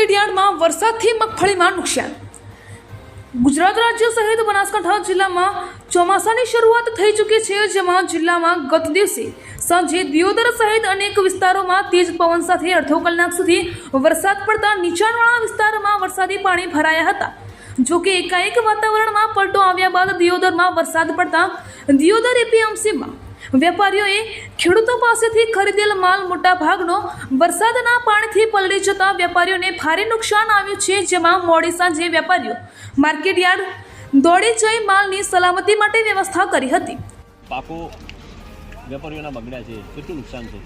માર્કેટયાર્ડમાં વરસાદથી મગફળીમાં નુકસાન। ગુજરાત રાજ્ય સહિત બનાસકાંઠા જિલ્લામાં ચોમાસાની શરૂઆત થઈ ચૂકી છે, જેમાં જિલ્લામાં ગત દિવસે સાંજે દિયોદર સહિત અનેક વિસ્તારોમાં તેજ પવન સાથે અડધો કલાક સુધી વરસાદ પડતા નીચાણવાળા વિસ્તારમાં વરસાદી પાણી ભરાયા હતા। જો કે એકાએક વાતાવરણમાં પલટો આવ્યા બાદ દિયોદરમાં વરસાદ પડતા દિયોદર એપીએમસીમાં વેપારીઓએ ખેડૂતો પાસેથી ખરીદેલ માલ મોટા ભાગનો વરસાદના પાણીથી પલળી જતા વેપારીઓને ભારે નુકસાન આવ્યું છે, જેમાં મોડી સાંજે વેપારીઓ માર્કેટયાર્ડ દોડી જઈ માલની સલામતી માટે વ્યવસ્થા કરી હતી। પાકો વેપારીઓના બગડ્યા છે, કેટલું નુકસાન છે?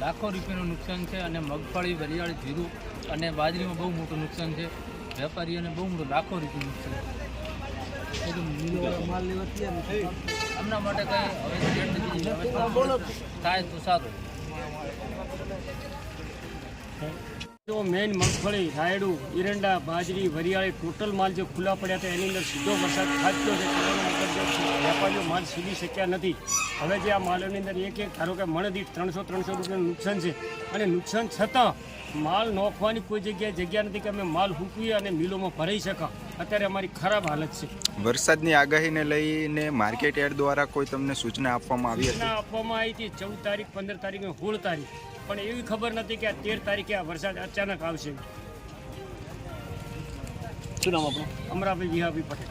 લાખો રૂપિયાનું નુકસાન છે અને મગફળી, વરિયાળી, જીરું અને બાજરીમાં બહુ મોટું નુકસાન છે। વેપારીઓને બહુ મોટું લાખો રૂપિયાનું નુકસાન છે। એમના માટે કંઈ હવે થાય તો સારું। જો મેન મગફળી, રાયડું, એરંડા, બાજરી, વરિયાળી ટોટલ માલ જે ખુલ્લા પડ્યા હતા એની અંદર સીધો વરસાદ ખાધો છે, વેપારીઓ માલ સીવી શક્યા નથી। હવે જે આ માલોની અંદર એક ધારો કે મણદીઠ 300 રૂપિયાનું નુકસાન છે અને નુકસાન છતાં માલ નોખવાની કોઈ જગ્યા નથી કે અમે માલ હૂકવીએ અને મિલોમાં ભરાઈ શકા। અત્યારે અમારી ખરાબ હાલત છે। વરસાદની આગાહીને લઈને માર્કેટ યાર્ડ દ્વારા કોઈ તમને સૂચના આપવામાં આવી હતી? આપવામાં આવી હતી 14 તારીખ, 15 તારીખ અને 16 તારીખ, પણ એવી ખબર નથી કે આ 13 તારીખે આ વરસાદ અચાનક આવશે। શું નામ આપણું? અમરાભાઈ વિહાભાઈ પટેલ।